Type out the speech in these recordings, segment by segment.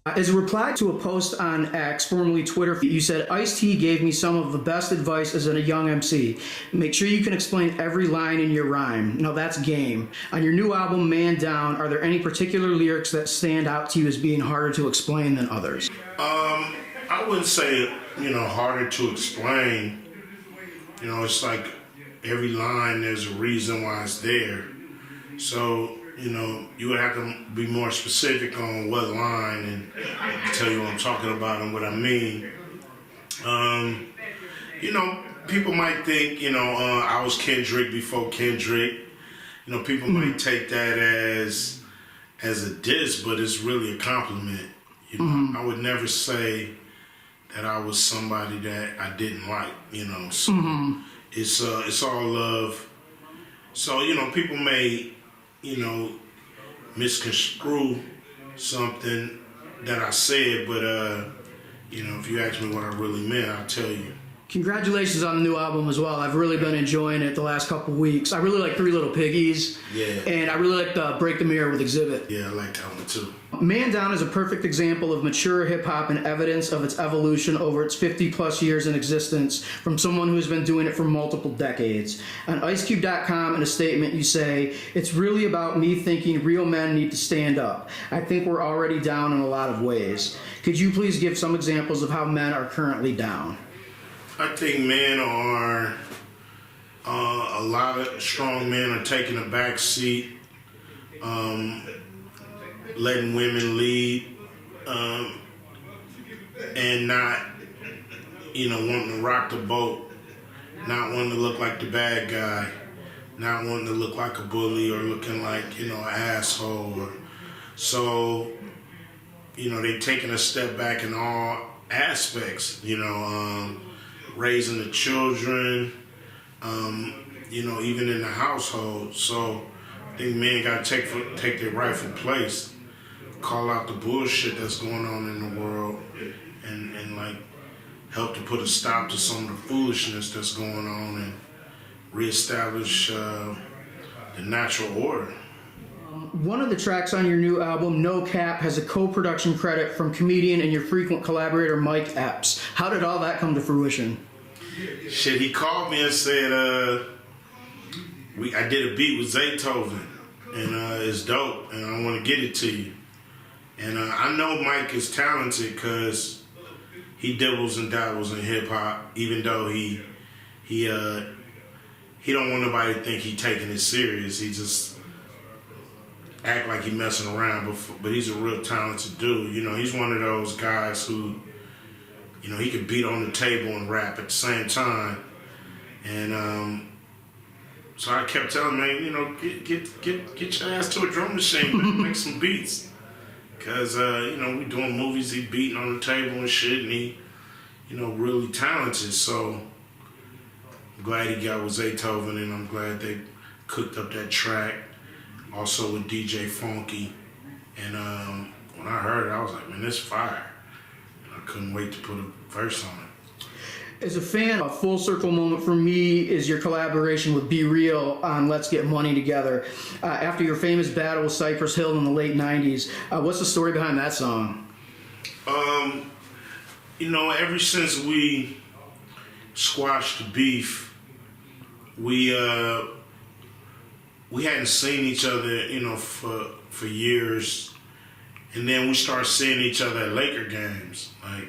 As a reply to a post on X, formerly Twitter, you said, Ice-T gave me some of the best advice as a young MC. Make sure you can explain every line in your rhyme. Now that's game. On your new album, Man Down, are there any particular lyrics that stand out to you as being harder to explain than others? I wouldn't say, harder to explain. It's like every line, there's a reason why it's there. So, you would have to be more specific on what line and tell you what I'm talking about and what I mean. People might think, I was Kendrick before Kendrick. People might take that as a diss, but it's really a compliment. I would never say that I was somebody that I didn't like, So it's all love. So, people may, misconstrue something that I said, but if you ask me what I really meant, I'll tell you. Congratulations on the new album as well. I've really been enjoying it the last couple weeks. I really like Three Little Piggies. Yeah. And I really like the Break the Mirror with Exhibit. Yeah, I like that one too. Man Down is a perfect example of mature hip-hop and evidence of its evolution over its 50-plus years in existence from someone who has been doing it for multiple decades. On IceCube.com, in a statement, you say, it's really about me thinking real men need to stand up. I think we're already down in a lot of ways. Could you please give some examples of how men are currently down? I think men are, a lot of strong men are taking a back seat, letting women lead, and not, wanting to rock the boat, not wanting to look like the bad guy, not wanting to look like a bully or looking like, an asshole. So, they're taking a step back in all aspects, raising the children, even in the household. So I think men got to take their rightful place, call out the bullshit that's going on in the world, and help to put a stop to some of the foolishness that's going on and reestablish the natural order. One of the tracks on your new album, No Cap, has a co-production credit from comedian and your frequent collaborator, Mike Epps. How did all that come to fruition? Shit, he called me and said, I did a beat with Zaytoven, and it's dope, and I want to get it to you. And I know Mike is talented because he dibbles and dabbles in hip-hop, even though he don't want nobody to think he taking it serious. He just act like he messing around, but he's a real talented dude. He's one of those guys who, he could beat on the table and rap at the same time. And so I kept telling him, man, get your ass to a drum machine, man, make some beats. Because, we doing movies, he beating on the table and shit, and he, really talented. So I'm glad he got with Zaytoven, and I'm glad they cooked up that track. Also with DJ Funky, and when I heard it, I was like, man, this fire. And I couldn't wait to put a verse on it. As a fan, a full circle moment for me is your collaboration with Be Real on Let's Get Money Together. After your famous battle with Cypress Hill in the late 90s, what's the story behind that song? Ever since we squashed the beef, we hadn't seen each other, for years. And then we started seeing each other at Laker games, like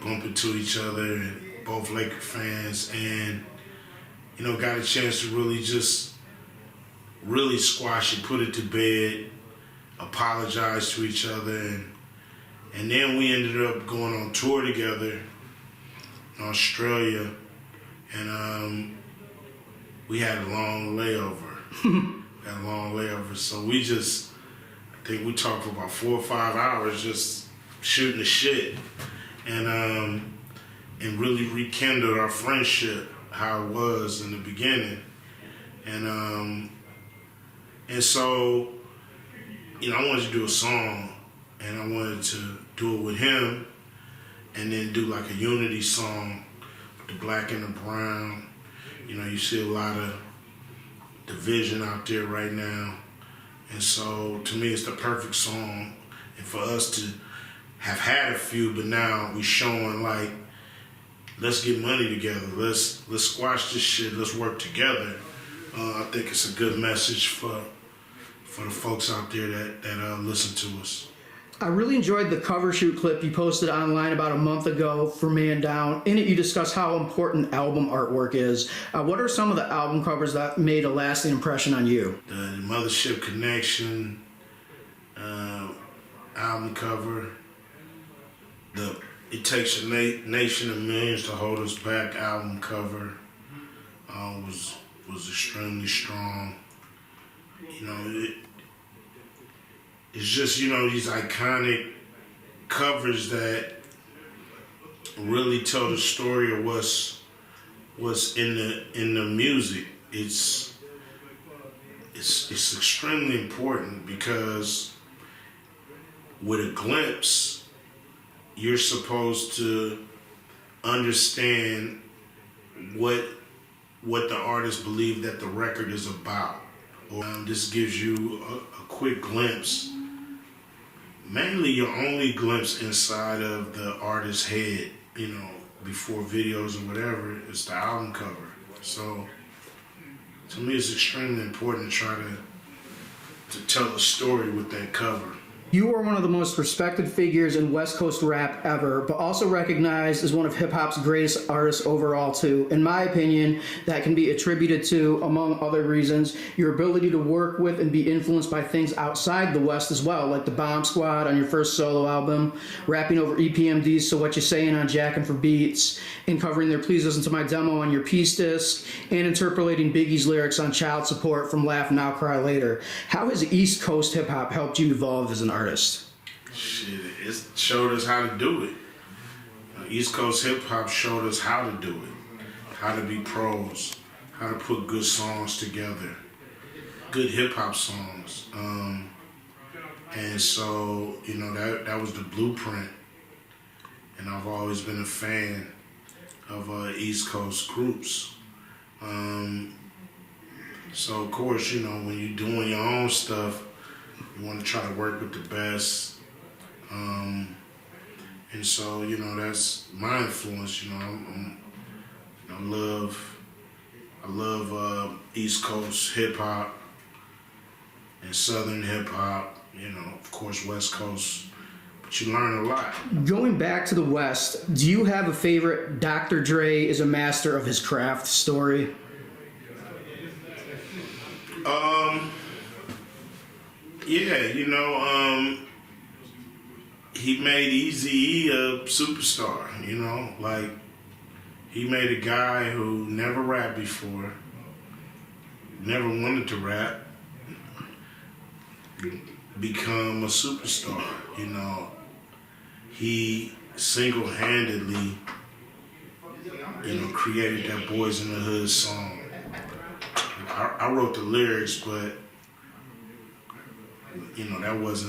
bumping to each other, and both Laker fans, and, got a chance to really squash it, put it to bed, apologize to each other. And then we ended up going on tour together in Australia, and we had a long layover. So I think we talked for about 4 or 5 hours just shooting the shit, and really rekindled our friendship how it was in the beginning, and so I wanted to do a song, and I wanted to do it with him, and then do like a unity song with the black and the brown. You see a lot of division out there right now, and so to me it's the perfect song, and for us to have had a few, but now we showing like, let's get money together. Let's squash this shit. Let's work together. I think it's a good message for the folks out there that listen to us. I really enjoyed the cover shoot clip you posted online about a month ago for Man Down. In it, you discuss how important album artwork is. What are some of the album covers that made a lasting impression on you? The Mothership Connection album cover, the It Takes a Nation of Millions to Hold Us Back album cover was extremely strong. You know, it's just, you know, these iconic covers that really tell the story of what's in the music. It's extremely important because with a glimpse, you're supposed to understand what the artist believed that the record is about. This gives you a quick glimpse, mainly your only glimpse inside of the artist's head, you know, before videos or whatever. It's the album cover. So to me, it's extremely important to try to tell a story with that cover. You are one of the most respected figures in West Coast rap ever, but also recognized as one of hip-hop's greatest artists overall, too. In my opinion, that can be attributed to, among other reasons, your ability to work with and be influenced by things outside the West as well, like the Bomb Squad on your first solo album, rapping over EPMDs So What You Sayin' on Jackin' for Beats, and covering their Please Listen to My Demo on your Peace disc, and interpolating Biggie's lyrics on Child Support from Laugh Now Cry Later. How has East Coast hip-hop helped you evolve as an artist? Shit, it showed us how to do it. East Coast hip hop showed us how to do it, how to be pros, how to put good songs together, good hip hop songs. And so, you know, that was the blueprint. And I've always been a fan of East Coast groups. So of course, you know, when you're doing your own stuff, you want to try to work with the best. And so, you know, that's my influence. You know, I love East Coast hip hop and Southern hip hop. You know, of course, West Coast. But you learn a lot. Going back to the West, do you have a favorite Dr. Dre is a master of his craft story? Yeah, you know, he made Eazy-E a superstar, you know, like he made a guy who never rapped before, never wanted to rap, become a superstar, you know. He single-handedly, you know, created that Boys in the Hood song. I wrote the lyrics, but you know, that was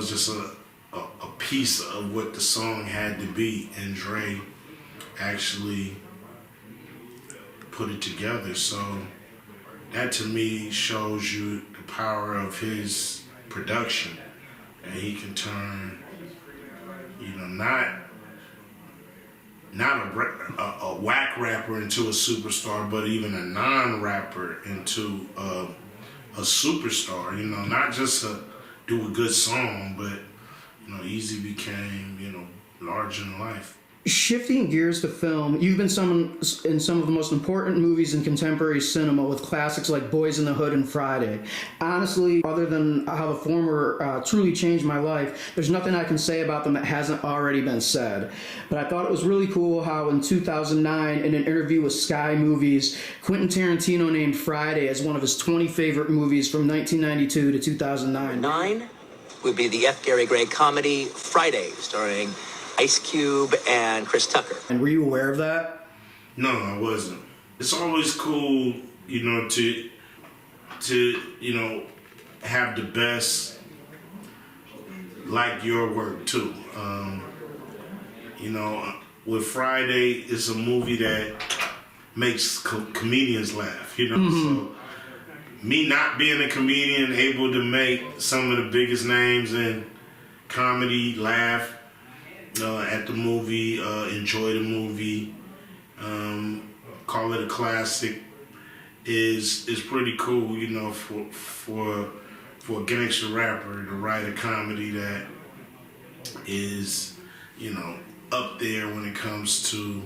just a piece of what the song had to be, and Dre actually put it together. So that to me shows you the power of his production, and he can turn, you know, not a whack rapper into a superstar, but even a non-rapper into a superstar, you know, not just do a good song, but, you know, Eazy became, you know, larger than life. Shifting gears to film, you've been in some of the most important movies in contemporary cinema with classics like Boys in the Hood and Friday. Honestly, other than how the former truly changed my life, there's nothing I can say about them that hasn't already been said. But I thought it was really cool how in 2009, in an interview with Sky Movies, Quentin Tarantino named Friday as one of his 20 favorite movies from 1992 to 2009. 9 would be the F. Gary Gray comedy Friday, starring Ice Cube and Chris Tucker. And were you aware of that? No, I wasn't. It's always cool, you know, to you know, have the best like your work too. You know, with Friday, it's a movie that makes comedians laugh, you know. Mm-hmm. So me not being a comedian, able to make some of the biggest names in comedy, laugh at the movie, enjoy the movie, call it a classic is pretty cool, you know, for a gangster rapper to write a comedy that is, you know, up there when it comes to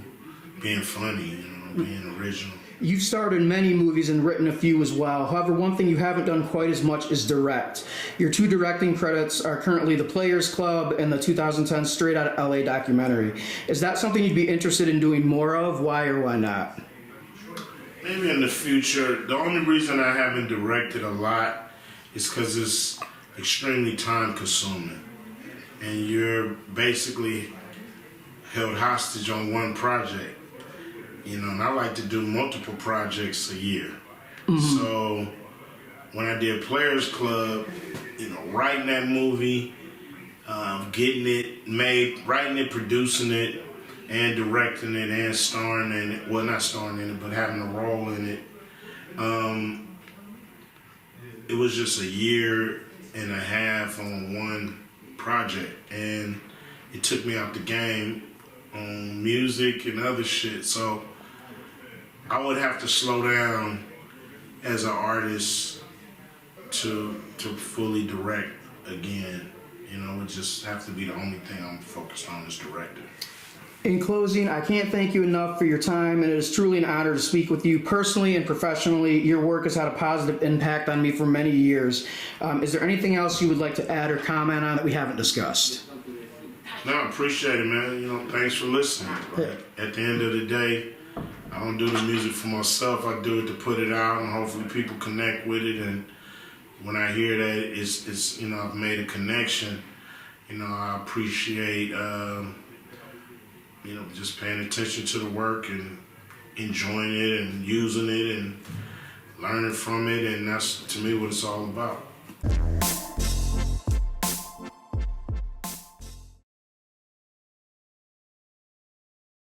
being funny, you know, being original. You've starred in many movies and written a few as well. However, one thing you haven't done quite as much is direct. Your 2 directing credits are currently The Players Club and the 2010 Straight Outta L.A. documentary. Is that something you'd be interested in doing more of? Why or why not? Maybe in the future. The only reason I haven't directed a lot is because it's extremely time consuming. And you're basically held hostage on one project. You know, and I like to do multiple projects a year. Mm-hmm. So when I did Players Club, you know, writing that movie, getting it made, writing it, producing it, and directing it, and starring in it. Well, not starring in it, but having a role in it. It was just a year and a half on one project, and it took me out the game on music and other shit. So I would have to slow down as an artist to fully direct again. You know, it would just have to be the only thing I'm focused on is directing. In closing, I can't thank you enough for your time, and it is truly an honor to speak with you personally and professionally. Your work has had a positive impact on me for many years. Is there anything else you would like to add or comment on that we haven't discussed? No, I appreciate it, man. You know, thanks for listening. Like, at the end of the day, I don't do the music for myself. I do it to put it out, and hopefully people connect with it. And when I hear that it's you know, I've made a connection, you know, I appreciate you know, just paying attention to the work and enjoying it and using it and learning from it, and that's to me what it's all about.